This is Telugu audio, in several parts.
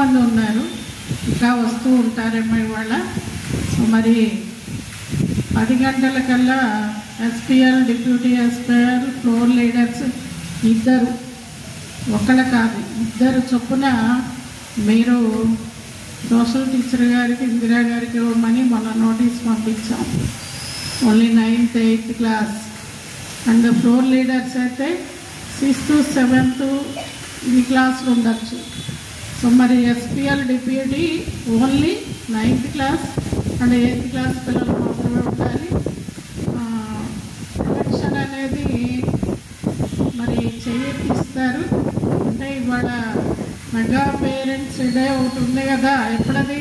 మంది ఉన్నారు, ఇంకా వస్తూ ఉంటారేమో ఇవాళ. సో మరి 10 గంటలకల్లా SPL, deputy SPL, floor leaders ఇద్దరు, ఒకళ్ళ కాదు ఇద్దరు చొప్పున మీరు సోషల్ టీచర్ గారికి, ఇందిరా గారికి ఇవ్వమని మొన్న నోటీస్ పంపించాం. Only 9th, 8th class and floor leaders అయితే 6th, 7th ఈ క్లాసులు ఉండొచ్చు. సో మరి SPL, deputy only 9th class and 8th class పిల్లలు మాత్రమే ఉండాలి. ఎలక్షన్ అనేది మరి చేయిస్తారు. అంటే ఇవాళ మెగా పేరెంట్స్ డే ఒకటి ఉంది కదా, ఎప్పుడది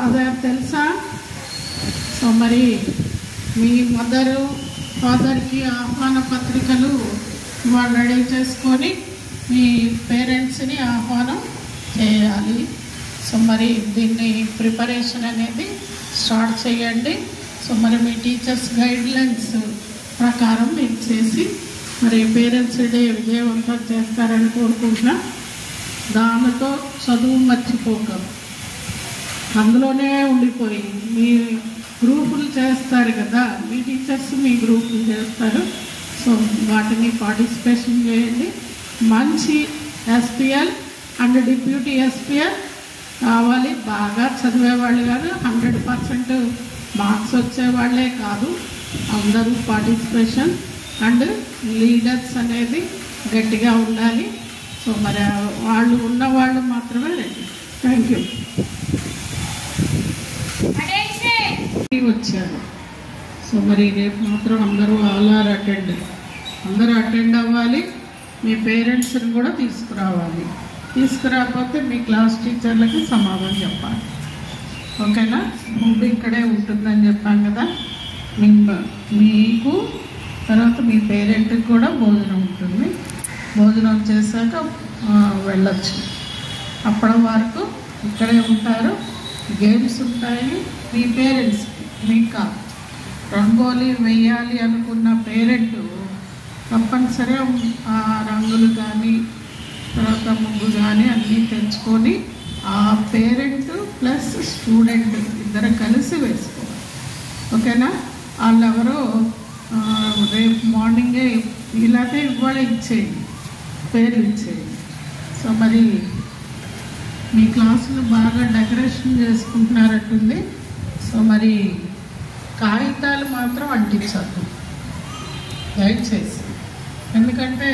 అదే తెలుసా? సో మరి మీ మదరు, ఫాదర్కి ఆహ్వాన పత్రికలు వాళ్ళు రెడీ చేసుకొని మీ పేరెంట్స్ని ఆహ్వానం చేయాలి. సో మరి దీన్ని ప్రిపరేషన్ అనేది స్టార్ట్ చేయండి. సో మరి మీ టీచర్స్ గైడ్లైన్స్ ప్రకారం మీరు చేసి మరి పేరెంట్స్ డే విజయవంతం చేస్తారని కోరుకుంటున్నా. దానితో చదువు మర్చిపోక అందులోనే ఉండిపోయి మీ గ్రూపులు చేస్తారు కదా, మీ టీచర్స్ మీ గ్రూపులు చేస్తారు. సో వాటిని పార్టిసిపేషన్ చేయండి. మంచి ఎస్పీఎల్ అండ్ డిప్యూటీ ఎస్పీఎల్ కావాలి. బాగా చదివేవాళ్ళు కాదు, 100% మార్క్స్ వచ్చేవాళ్ళే కాదు, అందరూ పార్టిసిపేషన్ అండ్ లీడర్స్ అనేది గట్టిగా ఉండాలి. సో మరి వాళ్ళు ఉన్నవాళ్ళు మాత్రమే రండి. Thank you. వచ్చారు. సో మరి రేపు మాత్రం అందరూ ఆల్ అందరూ అటెండ్ అవ్వాలి. మీ పేరెంట్స్ని కూడా తీసుకురావాలి. తీసుకురాకపోతే మీ క్లాస్ టీచర్లకి సమాధానం చెప్పాలి. ఓకేనా? ఫుడ్ ఇక్కడే ఉంటుందని చెప్పాను కదా, మీకు తర్వాత మీ పేరెంట్కి కూడా భోజనం ఉంటుంది. భోజనం చేశాక వెళ్ళొచ్చు. అప్పటి వరకు ఇక్కడే ఉంటారు. గేమ్స్ ఉంటాయి. మీ పేరెంట్స్కి మీకు రంగోలీ వేయాలి అనుకున్న పేరెంట్ తప్పనిసరిగా ఆ రంగులు కానీ తర్వాత ముగ్గు కానీ అన్నీ తెచ్చుకొని ఆ పేరెంట్ ప్లస్ స్టూడెంట్ ఇద్దరు కలిసి వేసుకోవాలి. ఓకేనా? వాళ్ళెవరో రేపు మార్నింగే ఇలాగే ఇవాళ ఇచ్చేయండి, పేర్లు ఇచ్చేయండి. సో మరి మీ క్లాసులు బాగా డెకరేషన్ చేసుకుంటున్నారట్టుంది. సో మరి కాగితాలు మాత్రం అంటించద్దు దయచేసి, ఎందుకంటే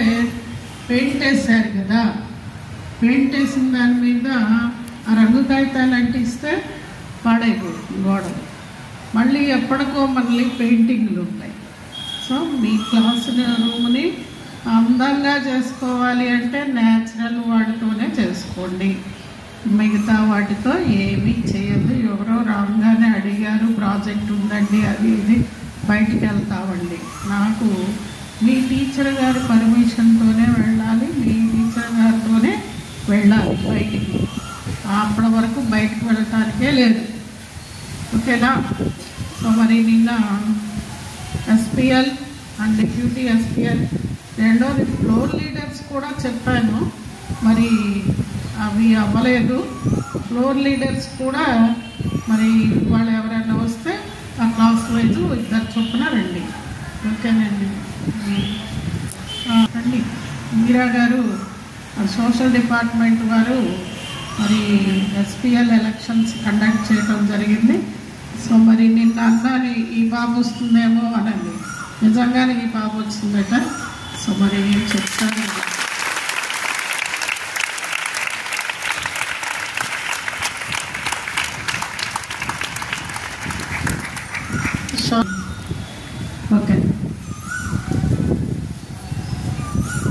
పెయింట్ వేసారు కదా, పెయింట్ వేసిన దాని మీద ఆ రంగు కాగితాలు అంటిస్తే పాడైపోతుంది గోడలు. మళ్ళీ ఎప్పటికో మళ్ళీ పెయింటింగ్లు ఉంటాయి. సో మీ క్లాస్ రూమ్ని అందంగా చేసుకోవాలి అంటే న్యాచురల్ వాటితోనే చేసుకోండి. మిగతా వాటితో ఏమీ చేయద్దు. ఎవరో రాగానే అడిగారు ప్రాజెక్ట్ ఉందండి అది ఇది బయటికి వెళ్తామండి. నాకు మీ టీచర్ గారి పర్మిషన్తోనే వెళ్ళాలి, మీ టీచర్ గారితోనే వెళ్ళాలి బయటికి. అప్పటి వరకు బయటకు వెళ్ళటానికే లేదు. ఓకేనా? సో మరి నిన్న ఎస్పీఎల్ అండ్ డిప్యూటీ ఎస్పీఎల్, రెండోది ఫ్లోర్ లీడర్స్ కూడా చెప్పాను, మరి అవి అవ్వలేదు. ఫ్లోర్ లీడర్స్ కూడా మరి వాళ్ళు ఎవరైనా వస్తే ఆ క్లాస్ వైజ్ ఇద్దరు చొప్పున రండి. ఓకేనండి? రండి. మీరా గారు సోషల్ డిపార్ట్మెంట్ వారు మరి ఎస్పీఎల్ ఎలక్షన్స్ కండక్ట్ చేయడం జరిగింది. సో మరి నిన్న అన్నాని ఈ బాబు వస్తుందేమో అనండి, నిజంగానే ఈ బాబు వచ్చిందట. సో మరి నేను చెప్తాను. ఓకే,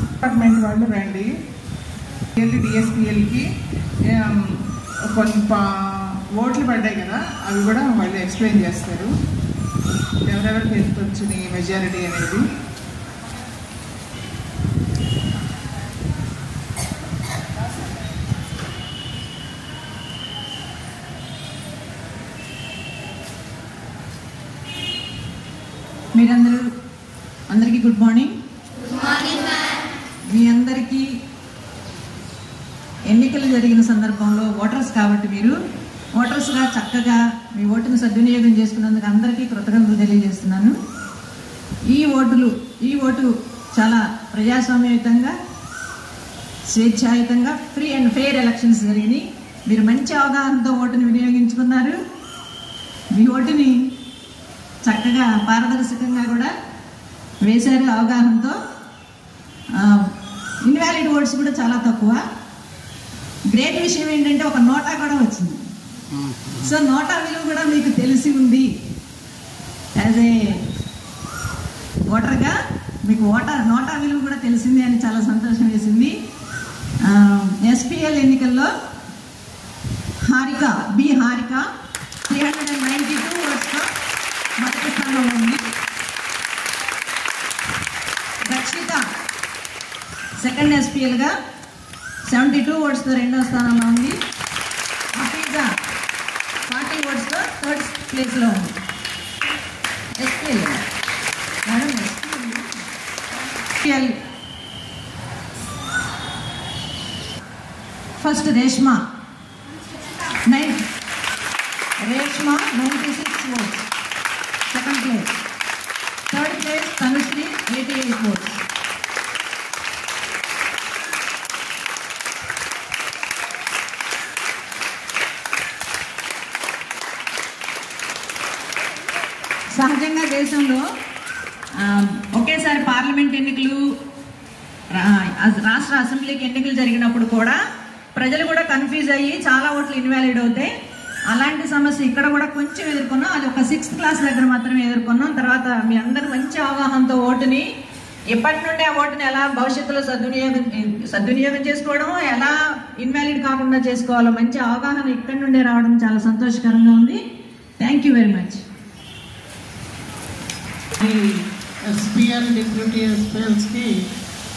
డిపార్ట్మెంట్ వాళ్ళు రండి. డిఎస్పీఎల్కి కొన్ని ఓట్లు పడ్డాయి కదా, అవి కూడా వాళ్ళు ఎక్స్ప్లెయిన్ చేస్తారు. ఎవరెవరికి ఎంత వచ్చింది మెజారిటీ అనేది. అందరికీ గుడ్ మార్నింగ్. మీ అందరికీ ఎన్నికల ఓట్లు జరిగిన సందర్భంలో ఓటర్స్ కాబట్టి మీరు ఓటర్స్గా చక్కగా మీ ఓటును సద్వినియోగం చేసుకున్నందుకు అందరికీ కృతజ్ఞతలు తెలియజేస్తున్నాను. ఈ ఓటు చాలా ప్రజాస్వామ్యయుతంగా, స్వేచ్ఛాయుతంగా, ఫ్రీ అండ్ ఫెయిర్ ఎలక్షన్స్ జరిగినాయి. మీరు మంచి అవగాహనతో ఓటుని వినియోగించుకున్నారు. మీ ఓటుని చక్కగా పారదర్శకంగా కూడా వేశారు అవగాహనతో. ఇన్వాలిడ్ ఓట్స్ కూడా చాలా తక్కువ. గ్రేట్ విషయం ఏంటంటే ఒక నోటా కూడా వచ్చింది. సో నోటా విలువ కూడా మీకు తెలిసి ఉంది. యాజ్ ఏ ఓటర్గా మీకు నోటా విలువ కూడా తెలిసింది అని చాలా సంతోషం వేసింది. ఎస్పీఎల్ ఎన్నికల్లో హారిక 392 ఓట్స్తో మొదటి స్థానంలో ఉంది. రక్షిత సెకండ్ ఎస్పీఎల్గా 72 ఓట్స్తో రెండవ స్థానంలో ఉంది. హఫీజా 40 ఓట్స్తో థర్డ్ ప్లేస్లో ఉంది. SPL madam SPL first Reshma 96 votes second place. Third place Tanushree 88 votes. సహజంగా దేశంలో ఒకేసారి పార్లమెంట్ ఎన్నికలు, రాష్ట్ర అసెంబ్లీకి ఎన్నికలు జరిగినప్పుడు కూడా ప్రజలు కూడా కన్ఫ్యూజ్ అయ్యి చాలా ఓట్లు ఇన్వాలిడ్ అవుతాయి. అలాంటి సమస్య ఇక్కడ కూడా కొంచెం ఎదుర్కొన్నాం. అది ఒక 6th క్లాస్ దగ్గర మాత్రమే ఎదుర్కొన్నాం. తర్వాత మీ అందరూ మంచి అవగాహనతో ఓటుని ఎప్పటి నుండి ఆ ఓటుని ఎలా భవిష్యత్తులో సద్వినియోగం చేసుకోవడం, ఎలా ఇన్వాలిడ్ కాకుండా చేసుకోవాలో మంచి అవగాహన ఇక్కడి నుండే రావడం చాలా సంతోషకరంగా ఉంది. Thank you very much. SPL deputy ఎస్పీఎల్స్కి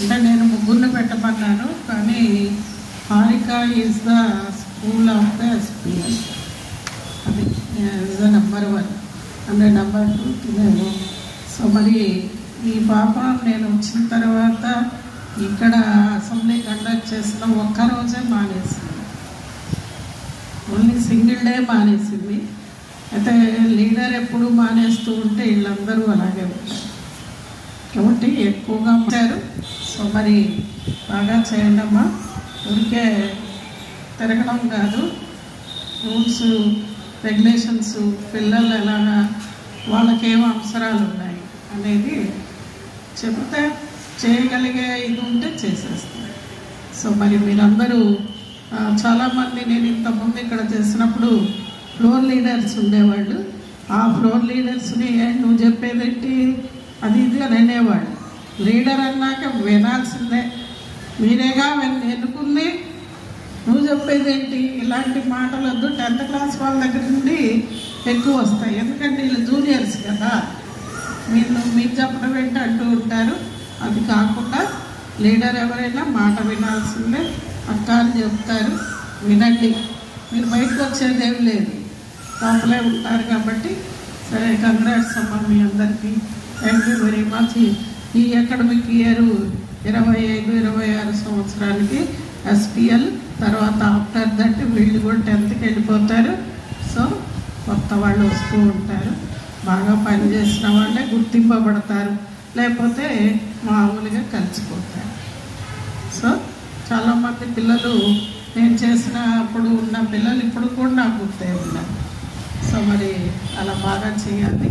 అంటే నేను ముగ్గురిని పెట్టమన్నాను, కానీ Harika is the school of the SPL. అది ఈజ్ ద నెంబర్ 1 అంటే నెంబర్ 2 నేను. సో మరి ఈ పాప నేను వచ్చిన తర్వాత ఇక్కడ అసెంబ్లీ కండక్ట్ చేసిన ఒక్కరోజే మానేసింది. ఓన్లీ సింగిల్ డే మానేసింది. అయితే లీడర్ ఎప్పుడు మానేస్తూ ఉంటే వీళ్ళందరూ అలాగే ఉంటారు కాబట్టి ఎక్కువగా ఉంటారు. సో మరి బాగా చేయండి అమ్మా. ఊరికే తిరగడం కాదు, రూల్స్ రెగ్యులేషన్స్, పిల్లలు ఎలాగా వాళ్ళకేం అవసరాలు ఉన్నాయి అనేది చెప్తే చేయగలిగే ఇది ఉంటే చేసేస్తారు. సో మరి మీరందరూ చాలామంది నేను ఇంతకుముందు ఇక్కడ చేసినప్పుడు ఫ్లోర్ లీడర్స్ ఉండేవాళ్ళు. ఆ ఫ్లోర్ లీడర్స్ని నువ్వు చెప్పేదేంటి అది ఇది అని అనేవాళ్ళు. లీడర్ అన్నాక వినాల్సిందే, మీరేగా ఎన్నుకుంది, నువ్వు చెప్పేదేంటి, ఇలాంటి మాటలు వద్దు. 10th క్లాస్ వాళ్ళ దగ్గర నుండి ఎక్కువ వస్తాయి, ఎందుకంటే వీళ్ళు జూనియర్స్ కదా, మీరు చెప్పడం ఏంటి అంటూ ఉంటారు. అది కాకుండా లీడర్ ఎవరైనా మాట వినాల్సిందే. అక్క అని చెప్తారు, వినండి. మీరు బయటకు వచ్చేదేం లేదు, లోపలే ఉంటారు కాబట్టి. సరే, కంగ్రాట్స్ అమ్మా మీ అందరికీ. Thank you very much. ఈ అకాడమిక్ ఇయర్ 25-26 సంవత్సరానికి ఎస్పీఎల్, తర్వాత ఆఫ్టర్ దట్ వీళ్ళు కూడా 10th వెళ్ళిపోతారు. సో కొత్త వాళ్ళు వస్తూ ఉంటారు. బాగా పనిచేసిన వాళ్ళే గుర్తింపబడతారు, లేకపోతే మామూలుగా కలిసిపోతారు. సో చాలామంది పిల్లలు నేను చేసినప్పుడు ఉన్న పిల్లలు ఇప్పుడు కూడా నాకు గుర్తే ఉన్నారు. సో మరి అలా బాగా చేయాలి,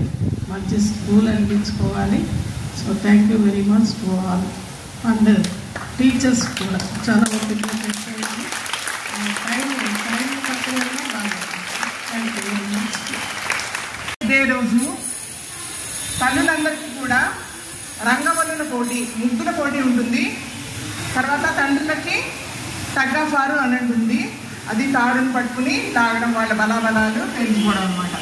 మంచి స్కూల్ అనిపించుకోవాలి. So thank you very much to all. And teachers కూడా చాలా ఓపిక పెట్టేయండి. టైం తక్కువైనా బాగా. Thank you very much. ఇదే రోజు తల్లులందరికీ కూడా రంగవల్లుల పోటీ, ముగ్గుల పోటీ ఉంటుంది. తర్వాత తండ్రులకి తగ్గఫారు అని ఉంటుంది. అది తాడును పట్టుకుని తాగడం, వాళ్ళ బలాబలాలు తెలుసుకోవడం అన్నమాట.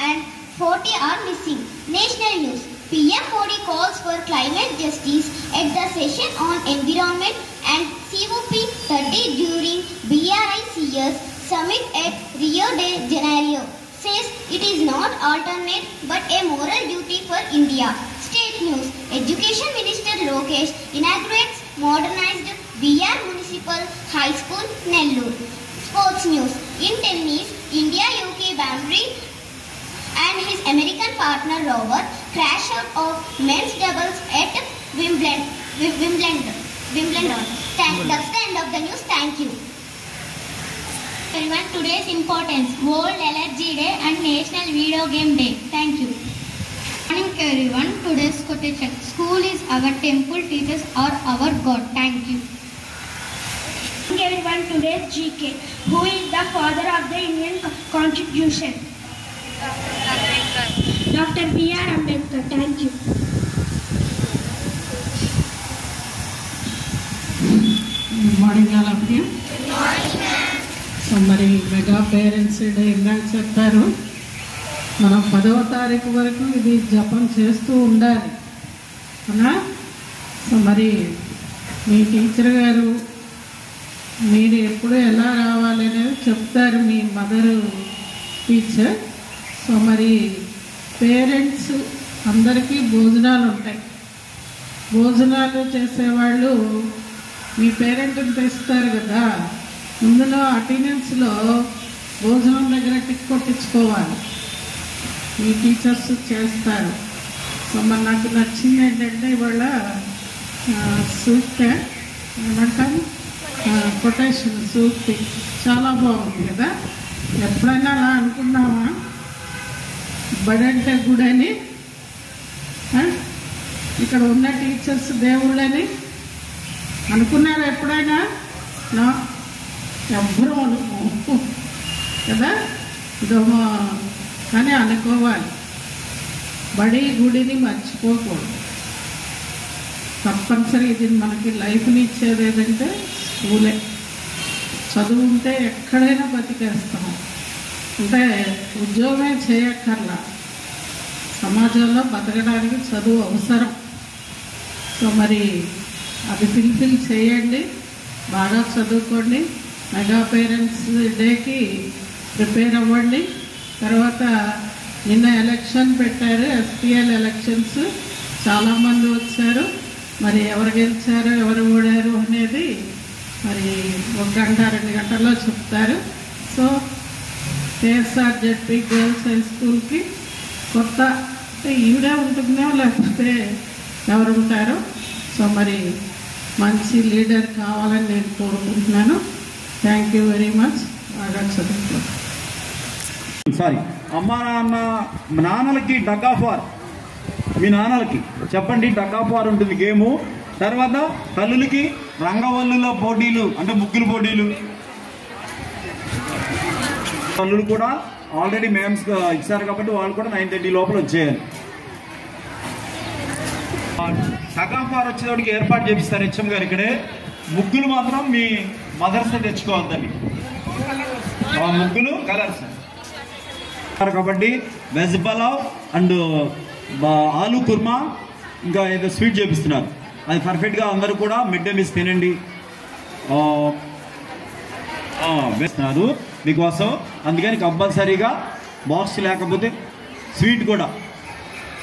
And 40 are missing. National news. PM Modi calls for climate justice at the session on environment and COP30 during BRICS summit at Rio de Janeiro. Says it is not alternate but a moral duty for India. State State News. Education Minister Lokesh inaugurates modernized VR Municipal High School, Nellore. Sports News. In tennis, India-UK boundary and his American partner Robert crash out of men's doubles at Wimbledon. That's the end of the news. Thank you. Everyone, today's importance: World Allergy Day and National Video Game Day. Thank you. Morning everyone. Today's quotation: school is our temple, teachers are our God. Thank you. Morning everyone. Today's GK: who is the father of the Indian Constitution? Dr. B.R. Ambedkar. Thank you. Good morning all of you. So మరి మెగా పేరెంట్స్ డే ఇందాక చెప్పారు, మనం 10వ తారీఖు వరకు ఇది జపం చేస్తూ ఉండాలి అవునా. సో మరి మీ టీచర్ గారు మీరు ఎప్పుడు ఎలా రావాలి అనేది చెప్తారు, మీ మదర్ టీచర్. సో మరి పేరెంట్స్ అందరికీ భోజనాలు ఉంటాయి. భోజనాలు చేసేవాళ్ళు మీ పేరెంట్ని తెస్తారు కదా, ఇందులో అటెండెన్స్లో భోజనం దగ్గర టిక్ కొట్టించుకోవాలి. ఈ టీచర్స్ చేస్తారు. సో మరి నాకు నచ్చింది ఏంటంటే ఇవాళ సూక్తి ఏమంటారు, కొటేషన్ సూక్తి చాలా బాగుంది కదా. ఎప్పుడైనా అలా అనుకున్నామా, బడంటే గుడని, ఇక్కడ ఉన్న టీచర్స్ దేవుళ్ళని అనుకున్నారా ఎప్పుడైనా? నా ఎవ్వరూ అనుకో కదా, ఇదేమో కానీ అనుకోవాలి. బడి గుడిని మర్చిపోకూడదు. తప్పనిసరి ఇది మనకి లైఫ్ని ఇచ్చేది ఏదంటే స్కూలే. చదువు ఉంటే ఎక్కడైనా బతికేస్తాము. అంటే ఉద్యోగమే చేయక్కర్లా, సమాజంలో బతకడానికి చదువు అవసరం. సో మరి అది ఫిల్ఫిల్ చేయండి, బాగా చదువుకోండి. మెగా పేరెంట్స్ డేకి ప్రిపేర్ అవ్వండి. తర్వాత నిన్న ఎలక్షన్ పెట్టారు, ఎస్పీఎల్ ఎలక్షన్స్, చాలామంది వచ్చారు. మరి ఎవరు గెలిచారు ఎవరు ఓడారు అనేది మరి 1 గంట 2 గంటల్లో చెప్తారు. So KSR ZP girls high స్కూల్కి కొత్త అంటే ఈవిడే ఉంటుందో లేకపోతే ఎవరు ఉంటారో. సో మరి మంచి లీడర్ కావాలని నేను కోరుకుంటున్నాను. Thank you very much. బాగా చదువుకో. సారీ, అమ్మా నాన్నలకి డగ్ ఆఫ్ వార్, మీ నాన్నలకి చెప్పండి డగ్ ఆఫ్ వార్ ఉంటుంది గేము. తర్వాత తల్లులకి రంగవల్లుల పోటీలు అంటే ముగ్గులు పోటీలు. తల్లులు కూడా ఆల్రెడీ మేమ్స్ ఇచ్చారు కాబట్టి వాళ్ళు కూడా 9:30 లోపల వచ్చేయాలి. డగ్ ఆఫ్ వార్ వచ్చేటప్పటికి ఏర్పాటు చేపిస్తారు హెచ్ఎం గారు ఇక్కడే. ముగ్గులు మాత్రం మీ మదర్స్ తెచ్చుకోవద్దండి, ముగ్గులు కలర్స్. కాబట్టి వెజ్ పలావ్ అండ్ ఆలు కుర్మా ఇంకా ఏదో స్వీట్ చేపిస్తున్నారు. అది పర్ఫెక్ట్గా అందరూ కూడా మిడ్ డే మీల్స్ తినండి వేస్తున్నారు మీకోసం. అందుకని కంపల్సరీగా బాక్స్ లేకపోతే స్వీట్ కూడా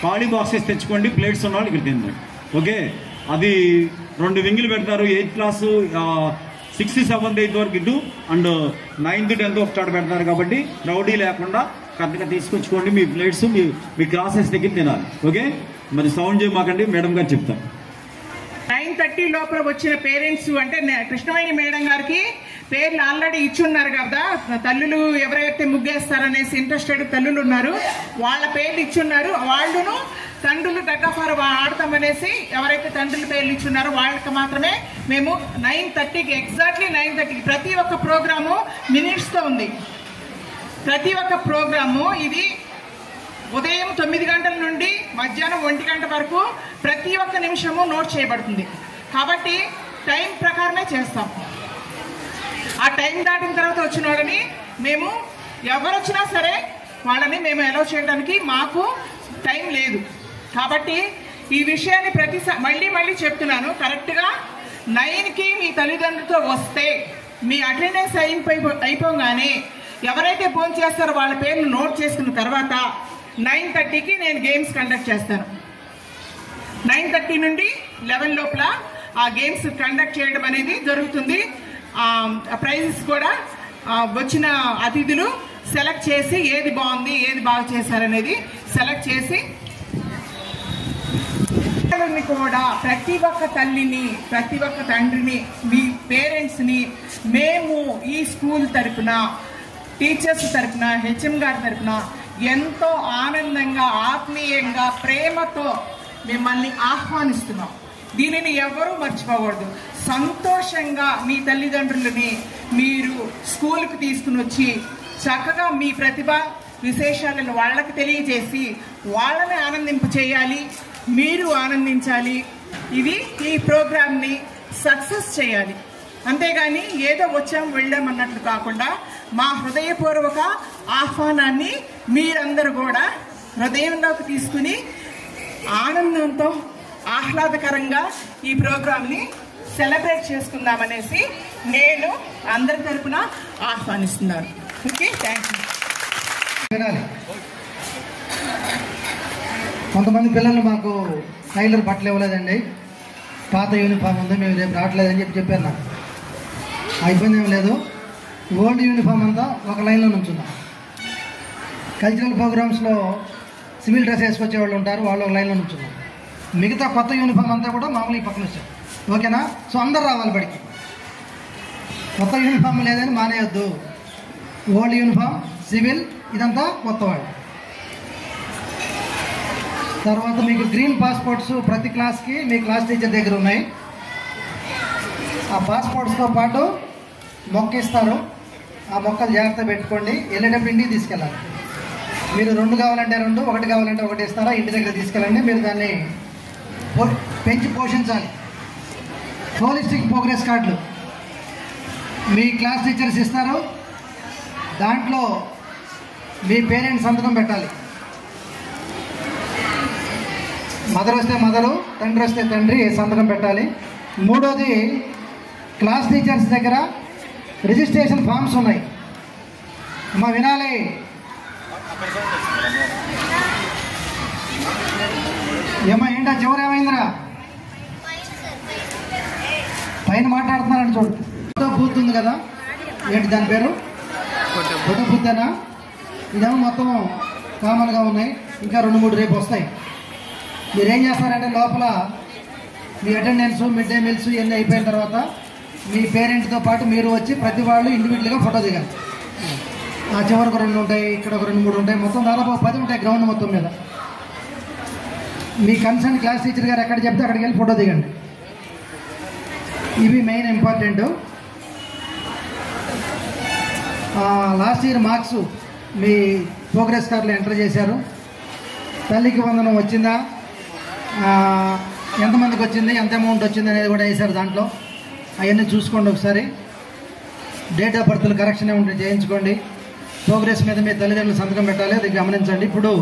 ఖాళీ బాక్సెస్ తెచ్చుకోండి. ప్లేట్స్ ఉన్నవాళ్ళు ఇక్కడ తిందండి. ఓకే, అది 2 వింగులు పెడతారు. 8th class 6th 7th 8th వరకు ఇటు అండ్ 9th 10th ఒకసారి పెడతారు. కాబట్టి రౌడీ లేకుండా కరెక్ట్గా తీసుకొచ్చుకోండి. మీ ప్లేట్స్ మీ క్లాసెస్ దగ్గర తినాలి. ఓకే, మరి సౌండ్ చేయమాకండి, మేడం గారు చెప్తాం. 9:30 లోపల వచ్చిన పేరెంట్స్ అంటే కృష్ణవేణి మేడం గారికి పేర్లు ఆల్రెడీ ఇచ్చున్నారు కదా. తల్లులు ఎవరైతే ముగ్గేస్తారనేసి ఇంట్రెస్టెడ్ తల్లులు ఉన్నారు, వాళ్ళ పేర్లు ఇచ్చున్నారు. వాళ్ళను తండ్రులు దగ్గఫారు ఆడతామనేసి ఎవరైతే తండ్రుల పేర్లు ఇచ్చున్నారో వాళ్ళకి మాత్రమే మేము 9:30కి ఎగ్జాక్ట్లీ 9:30కి ప్రతి ఒక్క ప్రోగ్రాము మినిట్స్తో ఉంది. ప్రతి ఒక్క ప్రోగ్రాము ఇది ఉదయం 9 గంటల నుండి మధ్యాహ్నం 1 గంట వరకు ప్రతి ఒక్క నిమిషము నోట్ చేయబడుతుంది. కాబట్టి టైం ప్రకారమే చేస్తాం. ఆ టైం దాటిన తర్వాత వచ్చిన వాళ్ళని మేము ఎవరు వచ్చినా సరే వాళ్ళని మేము అలౌ చేయడానికి మాకు టైం లేదు. కాబట్టి ఈ విషయాన్ని మళ్ళీ చెప్తున్నాను. కరెక్ట్గా 9కి మీ తల్లిదండ్రులతో వస్తే మీ అటెండెన్స్ అయిపోగానే ఎవరైతే ఫోన్ చేస్తారో వాళ్ళ పేర్లు నోట్ చేసుకున్న తర్వాత 9:30కి నేను గేమ్స్ కండక్ట్ చేస్తాను. 9:30 నుండి 11 లోపల ఆ గేమ్స్ కండక్ట్ చేయడం అనేది జరుగుతుంది. ప్రైజెస్ కూడా వచ్చిన అతిథులు సెలెక్ట్ చేసి ఏది బాగుంది ఏది బాగా చేశారనేది సెలెక్ట్ చేసి కూడా ప్రతి ఒక్క తల్లిని ప్రతి ఒక్క తండ్రిని మీ పేరెంట్స్ని మేము ఈ స్కూల్ తరపున టీచర్స్ తరపున హెచ్ఎం గారి తరపున ఎంతో ఆనందంగా ఆత్మీయంగా ప్రేమతో మిమ్మల్ని ఆహ్వానిస్తున్నాం. దీనిని ఎవరూ మర్చిపోకూడదు. సంతోషంగా మీ తల్లిదండ్రులని మీరు స్కూల్కి తీసుకుని వచ్చి చక్కగా మీ ప్రతిభ విశేషాలను వాళ్ళకి తెలియజేసి వాళ్ళని ఆనందింప చేయాలి, మీరు ఆనందించాలి. ఇది ఈ ప్రోగ్రామ్ని సక్సెస్ చేయాలి. అంతేగాని ఏదో వచ్చాం వెళ్ళాం అన్నట్లు కాకుండా మా హృదయపూర్వక ఆహ్వానాన్ని మీరందరూ కూడా హృదయంలోకి తీసుకుని ఆనందంతో ఆహ్లాదకరంగా ఈ ప్రోగ్రామ్ని సెలబ్రేట్ చేసుకుందామనేసి నేను అందరి తరపున ఆహ్వానిస్తున్నాను. Okay, thank you. కొంతమంది పిల్లలు మాకు టైలర్ బట్టలు ఇవ్వలేదండి, పాత యూనిఫామ్ ఉంది, మేము రేపు రావట్లేదని చెప్పారు. నాకు ఆ ఇబ్బంది ఏం లేదు. ఓల్డ్ యూనిఫామ్ అంతా ఒక లైన్లో నుంచున్నాం. కల్చరల్ ప్రోగ్రామ్స్లో సివిల్ డ్రెస్ వేసుకొచ్చే వాళ్ళు ఉంటారు, వాళ్ళు ఒక లైన్లో నుంచున్నాం. మిగతా కొత్త యూనిఫామ్ అంతా కూడా మామూలు ఈ పక్కన వచ్చాం. ఓకేనా? సో అందరు రావాలి బడికి. కొత్త యూనిఫామ్ లేదని మానేయొద్దు. ఓల్డ్ యూనిఫామ్, సివిల్ ఇదంతా కొత్త వాళ్ళు. తర్వాత మీకు గ్రీన్ పాస్పోర్ట్స్ ప్రతి క్లాస్కి మీ క్లాస్ టీచర్ దగ్గర ఉన్నాయి. ఆ పాస్పోర్ట్స్తో పాటు మొక్క ఇస్తారు. ఆ మొక్కలు జాగ్రత్త పెట్టుకోండి. వెళ్ళేటప్పుడు ఇంటికి తీసుకెళ్ళాలి. మీరు 2 కావాలంటే 2, 1 కావాలంటే 1 ఇస్తారా, ఇంటి దగ్గర తీసుకెళ్ళండి. మీరు దాన్ని పెంచి పోషించాలి. హోలిస్టిక్ ప్రోగ్రెస్ కార్డులు మీ క్లాస్ టీచర్స్ ఇస్తారు. దాంట్లో మీ పేరెంట్స్ సంతకం పెట్టాలి. మదర్ వస్తే మదరు, తండ్రి వస్తే తండ్రి సంతకం పెట్టాలి. 3వది క్లాస్ టీచర్స్ దగ్గర రిజిస్ట్రేషన్ ఫామ్స్ ఉన్నాయి. అమ్మా వినాలి. ఏమా ఏంటా చివరి ఏమైందిరా? పైన మాట్లాడుతున్నారని చూడు. ఫోటో బూత్ ఉంది కదా, ఏంటి దాని పేరు? ఫోటో బూతేనా? ఇదేమో మొత్తం కామన్గా ఉన్నాయి. ఇంకా 2-3 రేపు వస్తాయి. మీరేం చేస్తారంటే లోపల మీ అటెండెన్స్, మిడ్ డే మీల్స్ ఇవన్నీ అయిపోయిన తర్వాత మీ పేరెంట్తో పాటు మీరు వచ్చి ప్రతి వాళ్ళు ఇండివిజువల్గా ఫోటో దిగాలి. ఆ చివరికి 2 ఉంటాయి, ఇక్కడ ఒక 2-3 ఉంటాయి, మొత్తం దాదాపు 10 ఉంటాయి గ్రౌండ్ మొత్తం మీద. మీ కన్సర్న్ క్లాస్ టీచర్ గారు ఎక్కడ చెప్తే అక్కడికి వెళ్ళి ఫోటో దిగండి. ఇవి main important. Last year marks మీ ప్రోగ్రెస్ కార్డులో ఎంటర్ చేశారు. తల్లికి వందనం వచ్చిందా, ఎంతమందికి వచ్చింది, ఎంత అమౌంట్ వచ్చింది అనేది కూడా వేశారు దాంట్లో. అవన్నీ చూసుకోండి ఒకసారి. డేట్ ఆఫ్ బర్త్లు కరెక్షన్ ఉంటే చేయించుకోండి. ప్రోగ్రెస్ మీద మీ తల్లిదండ్రులు సంతకం పెట్టాలి, అది గమనించండి. ఇప్పుడు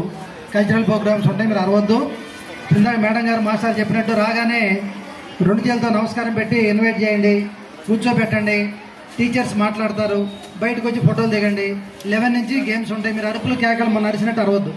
కల్చరల్ ప్రోగ్రామ్స్ ఉంటాయి, మీరు అరవద్దు. ఇందాక మేడం గారు మాస్టర్ చెప్పినట్టు రాగానే 2 చేతులతో నమస్కారం పెట్టి ఇన్వైట్ చేయండి, కూర్చోబెట్టండి. టీచర్స్ మాట్లాడతారు, బయటకు వచ్చి ఫోటోలు దిగండి. 11 నుంచి గేమ్స్ ఉంటాయి. మీరు అరుపులు కేకలు మొన్న అరిచినట్టు అరవద్దు.